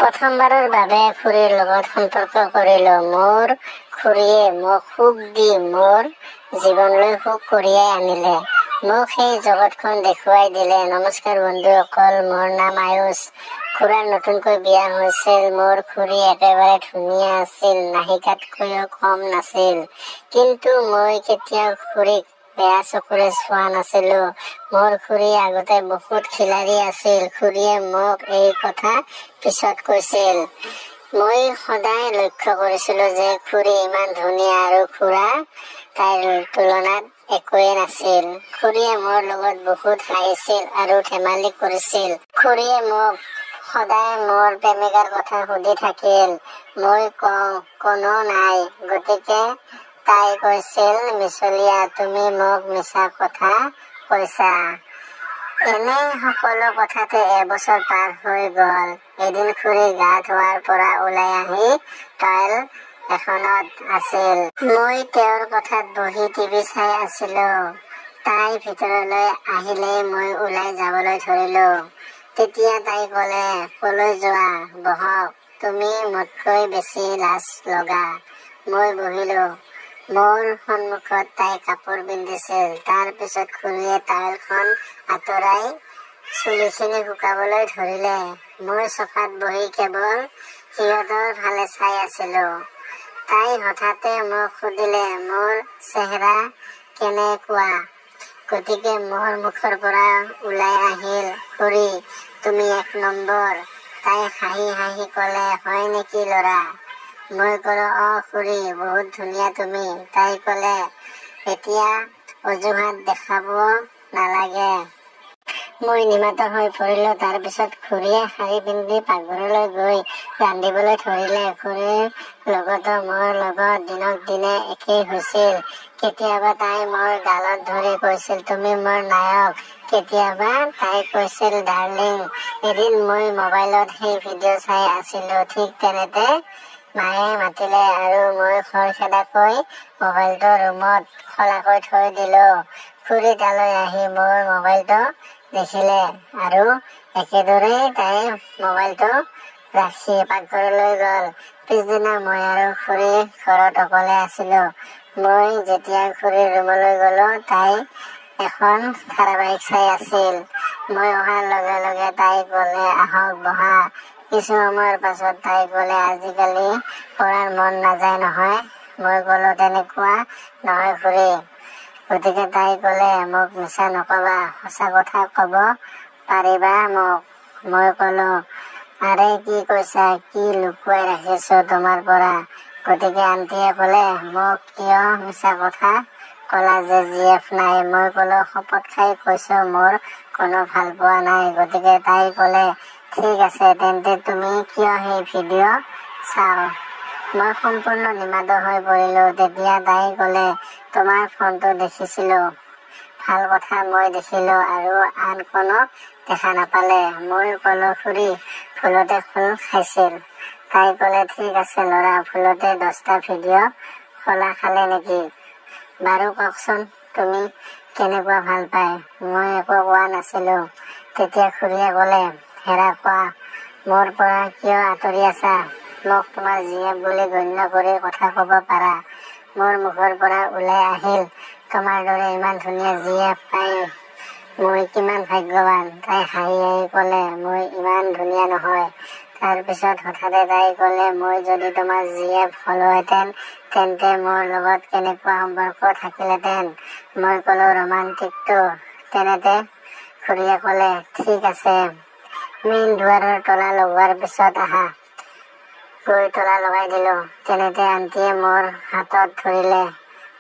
প্ৰথমবাৰৰ বাবে খুৰীৰ লগত সম্পৰ্ক কৰিলো। মোৰ খুৰীয়ে মোক সুখ দি মোৰ জীৱনলৈ সুখ কঢ়িয়াই আনিলে। মোক সেই জগতখন দেখুৱাই দিলে। নমস্কাৰ বন্ধুসকল, মোৰ নাম আয়ুষ। খুৰাৰ নতুনকৈ বিয়া হৈছিল। মোৰ খুৰী একেবাৰে ধুনীয়া আছিল, নাহিকাতকৈও কম নাছিল। কিন্তু মই কেতিয়াও খুৰীক বেয়া চকুৰে চোৱা নাছিলো। মোৰ খুৰী আগতে বহুত খিলাৰী আছিল। খুৰীয়ে মোক এই কথা পিছত কৈছিল। মই সদায় লক্ষ্য কৰিছিলো যে খুৰী ইমান ধুনীয়া আৰু খুৰা তাইৰ তুলনাত একোৱে নাছিল। খুৰীয়ে মোৰ লগত বহুত হাঁহিছিল আৰু ধেমালি কৰিছিল। খুৰীয়ে মোক সদায় মোৰ প্ৰেমিকাৰ কথা সুধি থাকিল। মই কওঁ কোনো নাই। গতিকে তাই কৈছিল, মিছলীয়া, তুমি মোক মিছা কথা কৈছা। এনে সকলো কথাতে এবছৰ পাৰ হৈ গল। এদিন খুৰী গা ধোৱাৰ পৰা ওলাই আহি টয়লেট এখনত আছিল। মই তেওঁৰ কোঠাত বহি টিভি চাই আছিলো। তাই ভিতৰলৈ আহিলেই মই ওলাই যাবলৈ ধৰিলো। তেতিয়া তাই কলে, কলৈ যোৱা, বহক, তুমি মোতকৈ বেছি লাজ লগা। মই বহিলো। মোৰ সন্মুখত তাই কাপোৰ পিন্ধিছিল। তাৰ পিছত খুৰীয়ে টাৱেলখন আঁতৰাই চুলিখিনি শুকাবলৈ ধৰিলে। মই চফাত বহি কেৱল সিহঁতৰ ফালে চাই আছিলো। তাই হঠাতে মোক সুধিলে, মোৰ চেহেৰা কেনেকুৱা? গতিকে মোৰ মুখৰ পৰা ওলাই আহিল, খুৰী তুমি এক নম্বৰ। তাই হাঁহি হাঁহি কলে, হয় নেকি ল'ৰা? মই কলো, খুৰী বহুত ধুনীয়া তুমি। তাই কলে, এতিয়া অজুহাত দেখাব নালাগে। মই নিমাত হৈ পৰিলো। তাৰ পিছত খুৰীয়ে শাৰী পিন্ধি পাকঘৰলৈ গৈ ৰান্ধিবলৈ ধৰিলে। খুৰীৰ লগতো মোৰ লগত দিনক দিনে একেই হৈছিল। কেতিয়াবা তাই মোৰ গালত ধৰি কৈছিল, তুমি মোৰ নায়ক। কেতিয়াবা তাই কৈছিল, ডাৰ্লিং। এদিন মই মোবাইলত সেই ভিডিঅ' চাই আছিলো। ঠিক তেনেতে মায়ে মাতিলে আৰু মই খৰখেদাকৈ মোবাইলটো ৰুমত খোলাকৈ থৈ দিলো। খুৰী তালৈ আহি মোৰ মোবাইলটো দেখিলে আৰু একেদৰেই তাই মোবাইলটো ৰাখি পাকঘৰলৈ গল। পিছদিনা মই আৰু খুৰী ঘৰত অকলে আছিলো। মই যেতিয়া খুৰীৰ ৰুমলৈ গলো, তাই এখন ধাৰাবাহিক চাই আছিল। মই অহাৰ লগে লগে তাই কলে, আহক বহা। কিছু সময়ৰ পাছত তাই কলে, আজিকালি পঢ়াৰ মন নাযায় নহয়। মই কলো, তেনেকুৱা নহয় খুৰী। গতিকে তাই কলে, মোক মিছা নকবা, সঁচা কথা কব পাৰিবা মোক? মই কলো, আৰে কি কৈছা, কি লুকুৱাই ৰাখিছো তোমাৰ পৰা? গতিকে আন্টিয়ে কলে, মোক কিয় মিছা কথা কলা যে জিএফ নাই? মই কলো, শপত খাই কৈছো মোৰ কোনো ভাল পোৱা নাই। গতিকে তাই কলে, ঠিক আছে, তেন্তে তুমি কিয় সেই ভিডিঅ' চাও? মই সম্পূৰ্ণ নিমাত হৈ পৰিলো। তেতিয়া তাই কলে, তোমাৰ ফোনটো দেখিছিলো, ভাল কথা মই দেখিলো আৰু আন কোনো দেখা নাপালে। মই কলো, খুৰী ভুলতে খোল খাইছিল। তাই কলে, ঠিক আছে ল'ৰা, ভুলতে 10টা ভিডিঅ' খোলা খালে নেকি? বাৰু কওকচোন, তুমি কেনেকুৱা ভাল পায়? মই একো কোৱা নাছিলো। তেতিয়া খুৰীয়ে কলে, হেৰা কোৱা, মোৰ পৰা কিয় আঁতৰি আছা? মোক তোমাৰ জিএফ বুলি গণ্য কৰি কথা কব পাৰা। মোৰ মুখৰ পৰা ওলাই আহিল, তোমাৰ দৰে ইমান ধুনীয়া জিএফ পাই মই কিমান ভাগ্যৱান। তাই হাঁহি হাঁহি কলে, মই ইমান ধুনীয়া নহয়। তাৰ পিছত হঠাতে তাই কলে, মই যদি তোমাৰ জিএফ হলোহেঁতেন তেন্তে মোৰ লগত কেনেকুৱা সম্পৰ্ক থাকিলেহেঁতেন? মই কলো, ৰোমান্টিকটো। তেনেতে খুৰীয়ে কলে, ঠিক আছে, মেইন দুৱাৰৰ তলা লগোৱাৰ পিছত আহা। গৈ তলা লগাই দিলো। তেনেতে আন্টিয়ে মোৰ হাতত ধৰিলে।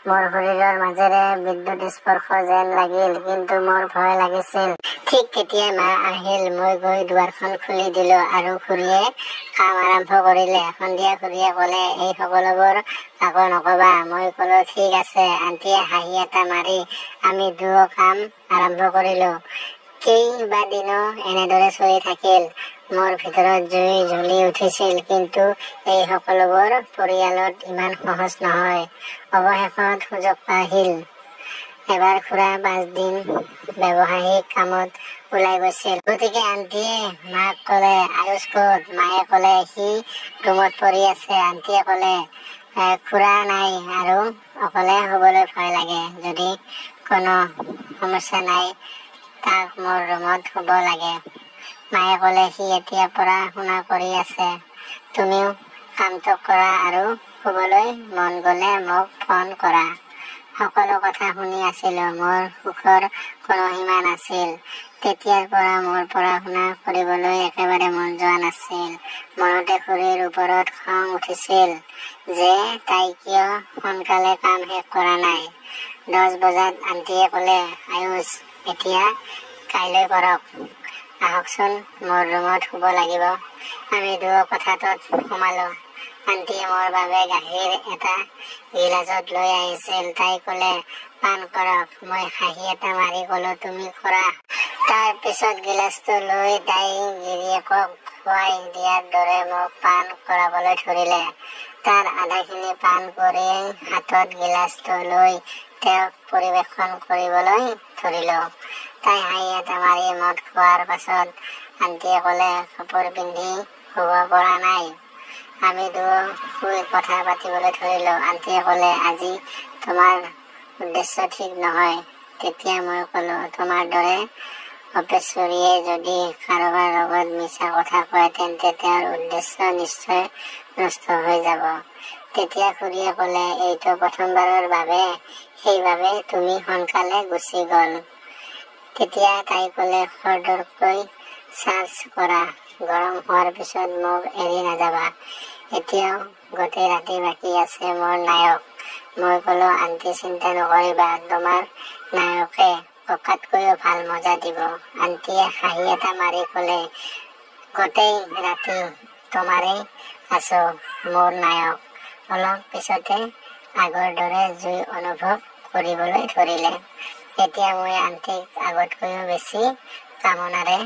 মোৰ শৰীৰৰ মাজেৰে বিদ্যুৎ স্পৰ্শ যেন লাগিল, কিন্তু মোৰ ভয় লাগিছিল। ঠিক তেতিয়াই মা আহিল। মই গৈ দুৱাৰখন খুলি দিলো আৰু খুৰীয়ে কাম আৰম্ভ কৰিলে। সন্ধিয়া খুৰীয়ে কলে, এই সকলোবোৰ কাকো নকবা। মই কলো, ঠিক আছে। আন্টিয়ে হাঁহি এটা মাৰি আমি দুয়ো কাম আৰম্ভ কৰিলো। কেইবাদিনো এনেদৰে চলি থাকিল। মোৰ ভিতৰত জুই জ্বলি উঠিছিল, কিন্তু এই সকলোবোৰ পৰিয়ালত ইমান সহজ নহয়। অৱশেষত সুযোগ আহিল। এবাৰ খুৰা 5 দিন ব্যৱসায়িক কামত ওলাই গৈছিল। গতিকে আন্টিয়ে মাক ক'লে আয়ুষ ক'ত? মায়ে ক'লে সি ৰুমত পৰি আছে। আন্টিয়ে ক'লে খুৰা নাই আৰু অকলে হ'বলৈ ভয় লাগে। যদি কোনো সমস্যা নাই তাক মোৰ ৰুমত শুব লাগে। মায়ে ক'লে সি এতিয়া পঢ়া শুনা কৰি আছে, তুমিও কামটো কৰা আৰু শুবলৈ মন গ'লে মোক ফোন কৰা। সকলো কথা শুনি আছিলো। মোৰ সুখৰ কোনো সীমা নাছিল। তেতিয়াৰ পৰা মোৰ পঢ়া শুনা কৰিবলৈ একেবাৰে মন যোৱা নাছিল। মনতে খুৰীৰ ওপৰত খং উঠিছিল যে তাই কিয় সোনকালে কাম শেষ কৰা নাই। 10 বজাত আন্টিয়ে ক'লে আয়ুষ এতিয়া কাইলৈ কৰক, আহকচোন মোৰ ৰুমত শুব লাগিব। আমি দুয়ো কোঠাটোত সোমালো। আন্টিয়ে মোৰ বাবে গাখীৰ এটা গিলাচত লৈ আহিছিল। তাই ক'লে পান কৰক। মই হাঁহি এটা মাৰি ক'লো তুমি কৰা। তাৰ পিছত গিলাচটো লৈ তাই গিৰিয়েকক খুৱাই দিয়াৰ দৰে মোক পান কৰাবলৈ ধৰিলে। তাৰ আধাখিনি পান কৰি হাতত গিলাচটো লৈ তেওঁক পৰিৱেশন কৰিবলৈ ধৰিলো। তাই হাঁহি এটা মাৰি মদ খোৱাৰ পাছত আন্টিয়ে ক'লে কাপোৰ পিন্ধি শুব পৰা নাই। আমি দুয়ো শুই কথা পাতিবলৈ ধৰিলো। আন্টিয়ে ক'লে আজি তোমাৰ উদ্দেশ্য ঠিক নহয়। তেতিয়া মই ক'লো তোমাৰ দৰে অপেশ্বৰীয়ে যদি কাৰোবাৰ লগত মিছা কথা কয় তেন্তে তেওঁৰ উদ্দেশ্য নিশ্চয় নষ্ট হৈ যাব। তেতিয়া খুৰীয়ে ক'লে এইটো প্ৰথমবাৰৰ বাবে, সেইবাবে তুমি সোনকালে গুচি গ'ল। তেতিয়া তাই ক'লে খৰদৰকৈ চাৰ্জ কৰা, গৰম হোৱাৰ পিছত মোক এৰি নাযাবা। এতিয়াও গোটেই ৰাতি বাকী আছে মোৰ নায়ক। মই ক'লো আন্টি চিন্তা নকৰিবা, তোমাৰ নায়কে ককাতকৈও ভাল মজা দিব। আন্টিয়ে হাঁহি এটা মাৰি ক'লে গোটেই ৰাতি তোমাৰেই আছো মোৰ নায়ক। অলপ পিছতে আগৰ দৰে জুই অনুভৱ কৰিবলৈ ধৰিলে। এতিয়া মই আন্টিক আগতকৈও বেছি কামনাৰে।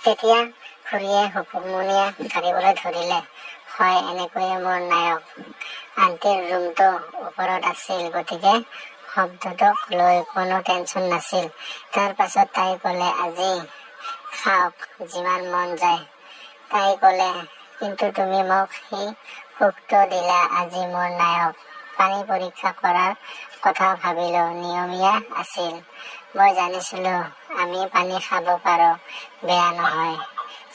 তেতিয়া খুৰীয়ে হুকুমুনিয়া কাঢ়িবলৈ ধৰিলে। হয় এনেকৈয়ে মোৰ নায়ক। আন্টিৰ ৰুমটো ওপৰত আছিল, গতিকে শব্দটোক লৈ কোনো টেনচন নাছিল। তাৰ পাছত তাই ক'লে আজি খাওক যিমান মন যায়। তাই ক'লে কিন্তু তুমি মোক সেই সুখটো দিলা আজি মোৰ নায়ক। পানী পৰীক্ষা কৰাৰ কথা ভাবিলো, নিয়মীয়া আছিল। মই জানিছিলো আমি পানী খাব পাৰো, বেয়া নহয়।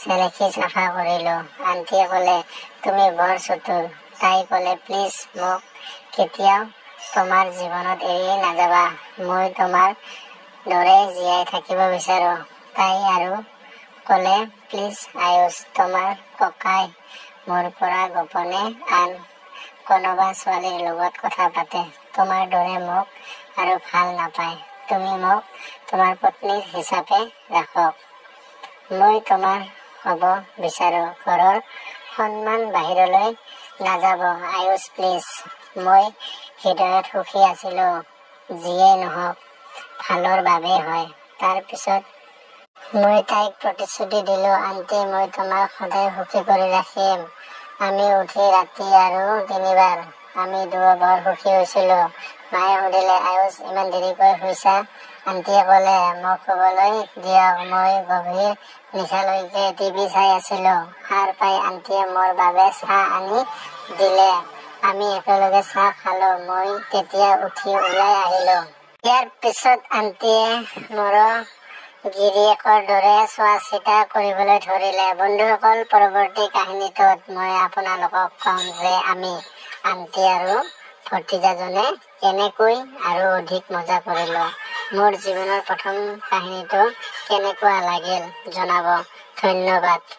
চেলেকি চাফা কৰিলো। আন্টিয়ে ক'লে তুমি বৰ চতুৰ। তাই ক'লে প্লিজ মোক কেতিয়াও তোমাৰ জীৱনত এৰি নাযাবা। মই তোমাৰ দৰে জীয়াই থাকিব বিচাৰো। তাই আৰু ক'লে প্লিজ আয়ুষ, তোমাৰ ককাই মোৰ পৰা গোপনে আন কোনোবা ছোৱালীৰ লগত কথা পাতে। তোমাৰ দৰে মোক আৰু ভাল নাপায়। তুমি মোক তোমাৰ পত্নী হিচাপে ৰাখক। মই তোমাৰ হ'ব বিচাৰো। ঘৰৰ সন্মান বাহিৰলৈ নাযাব। আয়ুষ প্লিজ। মই হৃদয়ত সুখী আছিলো। যিয়েই নহওক ভালৰ বাবেই হয়। তাৰ পিছত মই তাইক প্ৰতিশ্ৰুতি দিলো আন্টি মই তোমাক সদায় সুখী কৰি ৰাখিম। আমি উঠি ৰাতি আৰু 3 বাৰ। আমি দুয়ো বৰ সুখী হৈছিলো। মায়ে সুধিলে আয়ুষ ইমান দেৰিকৈ শুইছা? আন্টিয়ে ক'লে মোক শুবলৈ দিয়ক, মই গভীৰ নিশালৈকে টিভি চাই আছিলো। সাৰ পাই আন্টিয়ে মোৰ বাবে চাহ আনি দিলে। আমি একেলগে চাহ খালো। মই তেতিয়া উঠি ওলাই আহিলো। ইয়াৰ পিছত আন্টিয়ে মোৰো গিৰিয়েকৰ দৰে চোৱা চিতা কৰিবলৈ ধৰিলে। বন্ধুসকল পৰৱৰ্তী কাহিনীটোত মই আপোনালোকক কম যে আমি আন্টি আৰু ভতিজাজনে কেনেকৈ আৰু অধিক মজা কৰিলো। মোৰ জীৱনৰ প্ৰথম কাহিনীটো কেনেকুৱা লাগিল জনাব। ধন্যবাদ।